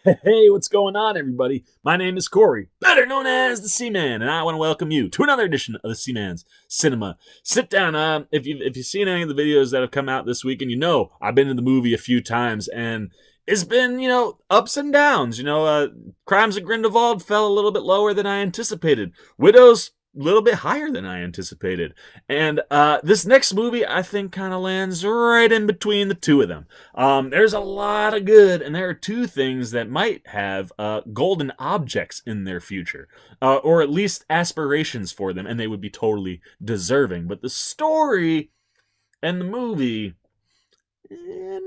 Hey, what's going on, everybody? My name is Corey, better known as the Seaman, and I want to welcome you to another edition of the Seaman's Cinema Sit Down. If you've seen any of the videos that have come out this week, and you know I've been in the movie a few times, and it's been ups and downs. Crimes of Grindelwald fell a little bit lower than I anticipated. Widows a little bit higher than I anticipated. And this next movie, I think, kind of lands right in between the two of them. There's a lot of good, and there are two things that might have golden objects in their future, or at least aspirations for them, and they would be totally deserving. But the story and the movie,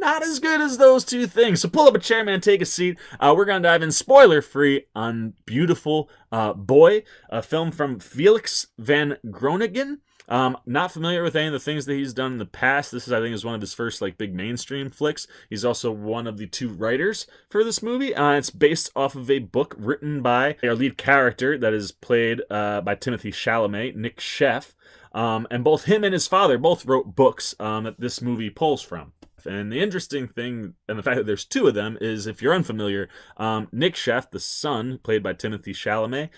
not as good as those two things. So pull up a chair, man, take a seat. We're going to dive in spoiler-free on Beautiful Boy, a film from Felix van Groningen. Not familiar with any of the things that he's done in the past. This is, I think, is one of his first big mainstream flicks. He's also one of the two writers for this movie. It's based off of a book written by our lead character that is played by Timothée Chalamet, Nick Sheff. And both him and his father both wrote books that this movie pulls from. And the interesting thing, and the fact that there's two of them, is if you're unfamiliar, Nick Sheff, the son, played by Timothée Chalamet,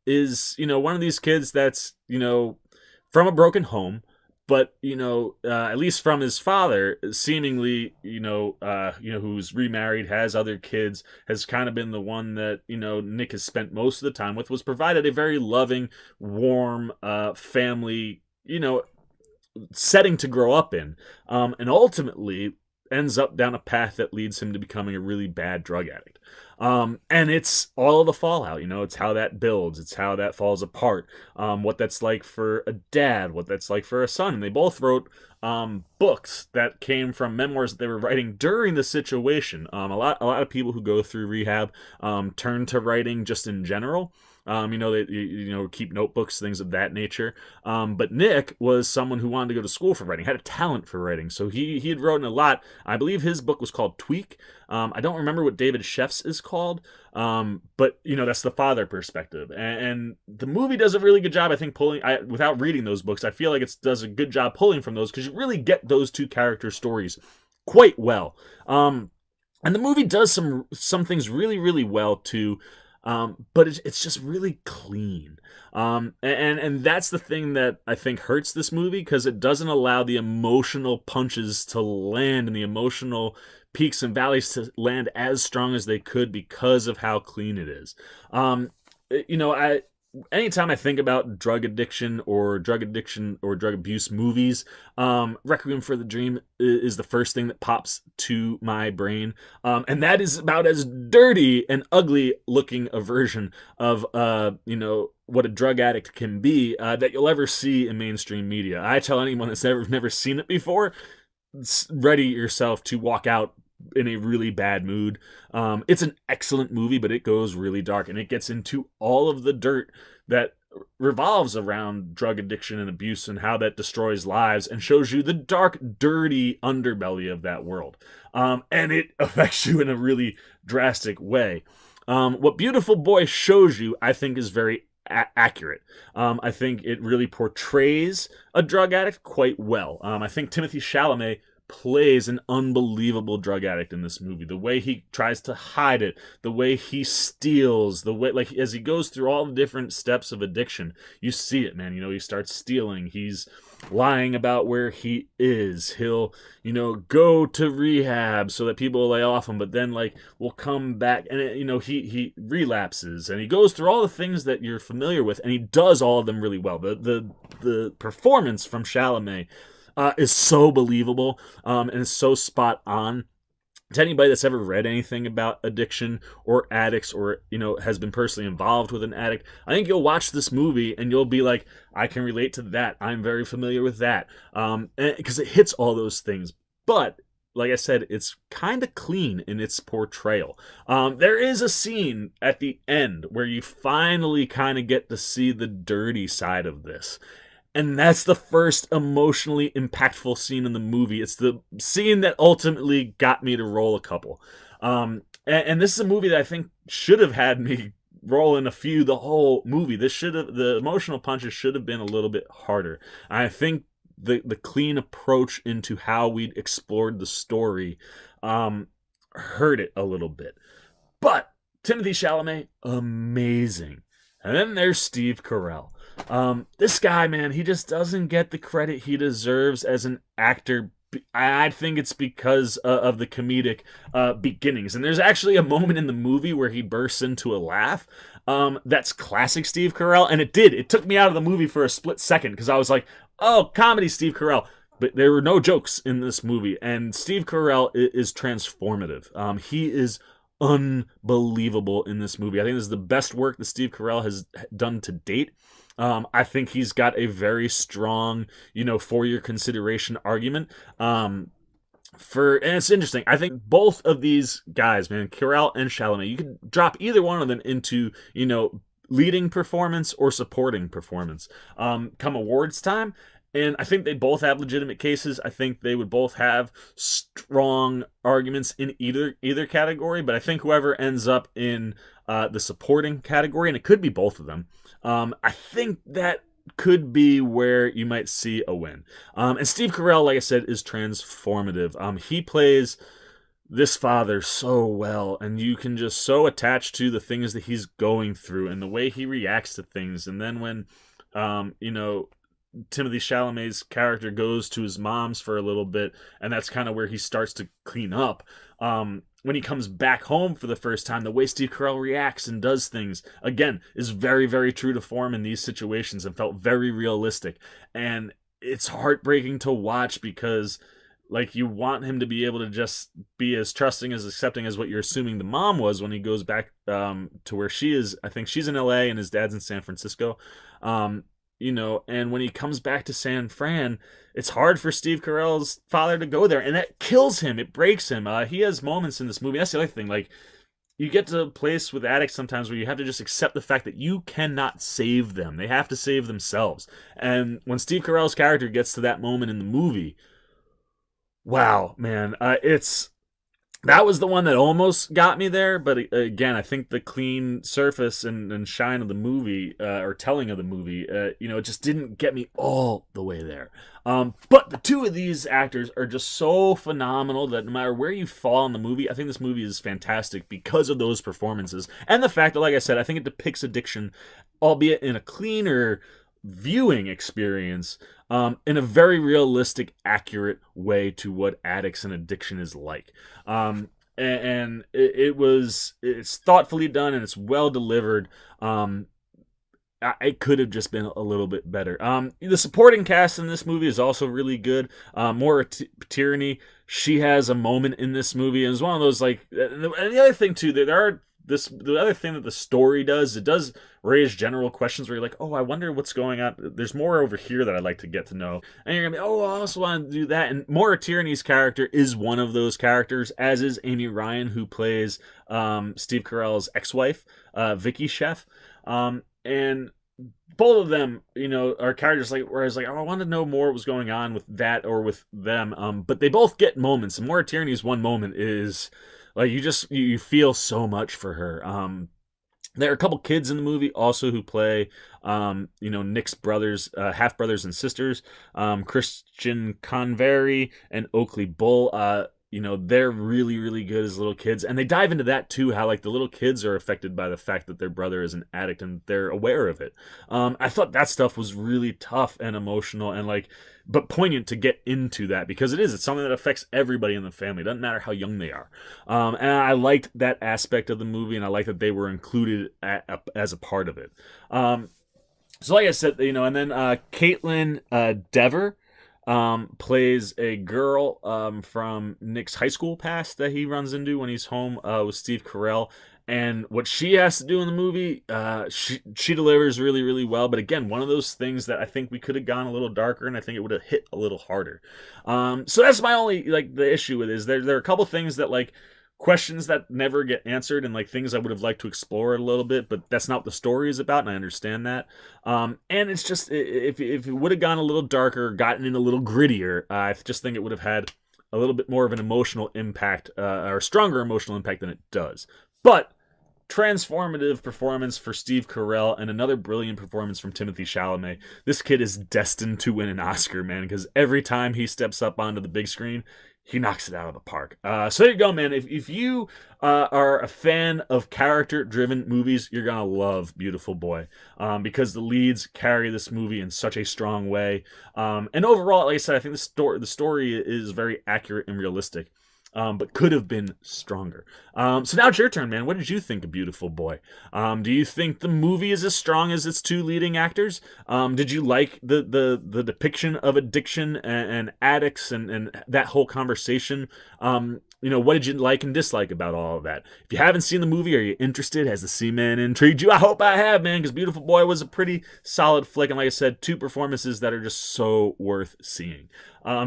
is one of these kids that's from a broken home, but at least from his father, seemingly who's remarried, has other kids, has kind of been the one that Nick has spent most of the time with, was provided a very loving, warm family setting to grow up in, and ultimately ends up down a path that leads him to becoming a really bad drug addict. And it's all of the fallout, it's how that builds, it's how that falls apart, what that's like for a dad, what that's like for a son. And they both wrote books that came from memoirs that they were writing during the situation. A lot of people who go through rehab turn to writing just in general. They keep notebooks, things of that nature. But Nick was someone who wanted to go to school for writing, had a talent for writing. So he had written a lot. I believe his book was called Tweak. I don't remember what David Sheff's is called. But that's the father perspective. And the movie does a really good job, I think, without reading those books. I feel like it does a good job pulling from those, because you really get those two character stories quite well. And the movie does some things really well too. But it's just really clean. And that's the thing that I think hurts this movie, because it doesn't allow the emotional punches to land and the emotional peaks and valleys to land as strong as they could, because of how clean it is. Anytime I think about drug addiction or drug abuse movies, Requiem for the Dream is the first thing that pops to my brain. And that is about as dirty and ugly looking a version of, what a drug addict can be, that you'll ever see in mainstream media. I tell anyone that's never seen it before, ready yourself to walk out in a really bad mood. It's an excellent movie, but it goes really dark, and it gets into all of the dirt that revolves around drug addiction and abuse, and how that destroys lives, and shows you the dark, dirty underbelly of that world. And it affects you in a really drastic way. What Beautiful Boy shows you, I think, is very accurate. I think it really portrays a drug addict quite well. I think Timothée Chalamet plays an unbelievable drug addict in this movie. The way he tries to hide it, the way he steals, the way, as he goes through all the different steps of addiction, you see it, man. He starts stealing. He's lying about where he is. He'll, go to rehab so that people will lay off him, but then will come back, and he relapses, and he goes through all the things that you're familiar with, and he does all of them really well. The performance from Chalamet is so believable, and is so spot on. To anybody that's ever read anything about addiction or addicts, or has been personally involved with an addict, I think you'll watch this movie and you'll be like, I can relate to that. I'm very familiar with that, because it hits all those things. But like I said, it's kind of clean in its portrayal. There is a scene at the end where you finally kind of get to see the dirty side of this. And that's the first emotionally impactful scene in the movie. It's the scene that ultimately got me to roll a couple. And this is a movie that I think should have had me roll in a few the whole movie. The emotional punches should have been a little bit harder. I think the clean approach into how we'd explored the story hurt it a little bit. But Timothée Chalamet, amazing. And then there's Steve Carell. This guy, man, he just doesn't get the credit he deserves as an actor. I think it's because of the comedic beginnings. And there's actually a moment in the movie where he bursts into a laugh. That's classic Steve Carell. And it took me out of the movie for a split second because I was like, oh, comedy Steve Carell. But there were no jokes in this movie. And Steve Carell is transformative. He is unbelievable in this movie. I think this is the best work that Steve Carell has done to date. I think he's got a very strong, for your consideration argument. And it's interesting. I think both of these guys, man, Carell and Chalamet, you could drop either one of them into, leading performance or supporting performance. Come awards time. And I think they both have legitimate cases. I think they would both have strong arguments in either category. But I think whoever ends up in the supporting category, and it could be both of them, I think that could be where you might see a win. And Steve Carell, like I said, is transformative. He plays this father so well, and you can just so attach to the things that he's going through and the way he reacts to things. And then when, Timothée Chalamet's character goes to his mom's for a little bit, and that's kind of where he starts to clean up. When he comes back home for the first time, the way Steve Carell reacts and does things, again, is very, very true to form in these situations and felt very realistic. And it's heartbreaking to watch because, you want him to be able to just be as trusting, as accepting as what you're assuming the mom was when he goes back to where she is. I think she's in LA and his dad's in San Francisco. And when he comes back to San Fran, it's hard for Steve Carell's father to go there, and that kills him. It breaks him. He has moments in this movie. That's the other thing. You get to a place with addicts sometimes where you have to just accept the fact that you cannot save them. They have to save themselves. And when Steve Carell's character gets to that moment in the movie, wow, man, that was the one that almost got me there, but again, I think the clean surface and shine of the movie, or telling of the movie, it just didn't get me all the way there. But the two of these actors are just so phenomenal that no matter where you fall in the movie, I think this movie is fantastic because of those performances. And the fact that, like I said, I think it depicts addiction, albeit in a cleaner viewing experience, in a very realistic, accurate way to what addicts and addiction is like. And it's thoughtfully done and it's well delivered. It could have just been a little bit better. The supporting cast in this movie is also really good. Maura Tierney, she has a moment in this movie, and it's one of those and the other thing too, the other thing that the story does, it does raise general questions where you're like, oh, I wonder what's going on. There's more over here that I'd like to get to know. And you're going to be, oh, I also want to do that. And Maura Tierney's character is one of those characters, as is Amy Ryan, who plays Steve Carell's ex-wife, Vicky Chef. And both of them, are characters where I was like, oh, I want to know more what was going on with that or with them. But they both get moments. And Maura Tierney's one moment is... you feel so much for her. There are a couple kids in the movie also who play, Nick's brothers, half brothers and sisters, Christian Convery and Oakley Bull. They're really, really good as little kids. And they dive into that too, how the little kids are affected by the fact that their brother is an addict and they're aware of it. I thought that stuff was really tough and emotional and but poignant to get into that because it's something that affects everybody in the family. It doesn't matter how young they are. And I liked that aspect of the movie, and I like that they were included as a part of it. So like I said, and then Caitlin Dever plays a girl from Nick's high school past that he runs into when he's home with Steve Carell. And what she has to do in the movie, she delivers really, really well. But again, one of those things that I think we could have gone a little darker, and I think it would have hit a little harder. So that's my only the issue with it is there are a couple things that questions that never get answered, and things I would have liked to explore a little bit, but that's not what the story is about, and I understand that. And it's just if it would have gone a little darker, gotten in a little grittier, I just think it would have had a little bit more of an emotional impact, or stronger emotional impact than it does. But transformative performance for Steve Carell and another brilliant performance from Timothée Chalamet. This kid is destined to win an Oscar, man, because every time he steps up onto the big screen, he knocks it out of the park. So there you go, man. If you are a fan of character-driven movies, you're gonna love Beautiful Boy, because the leads carry this movie in such a strong way. And overall, like I said, I think the story is very accurate and realistic. But could have been stronger. So now it's your turn, man. What did you think of Beautiful Boy? Do you think the movie is as strong as its two leading actors? Did you like the depiction of addiction and addicts and that whole conversation? What did you like and dislike about all of that? If you haven't seen the movie, are you interested? Has the Seaman intrigued you? I hope I have, man, because Beautiful Boy was a pretty solid flick. And like I said, two performances that are just so worth seeing.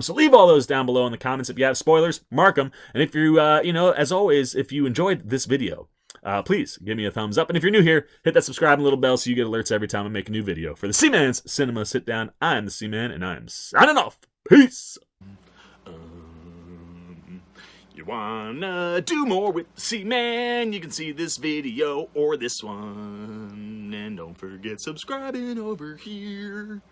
So leave all those down below in the comments. If you have spoilers, mark them. And if you, as always, if you enjoyed this video, please give me a thumbs up. And if you're new here, hit that subscribe and little bell so you get alerts every time I make a new video. For the Seaman's Cinema Sit Down, I'm the Seaman, and I'm signing off. Peace! You wanna do more with the Seaman? You can see this video or this one. And don't forget subscribing over here.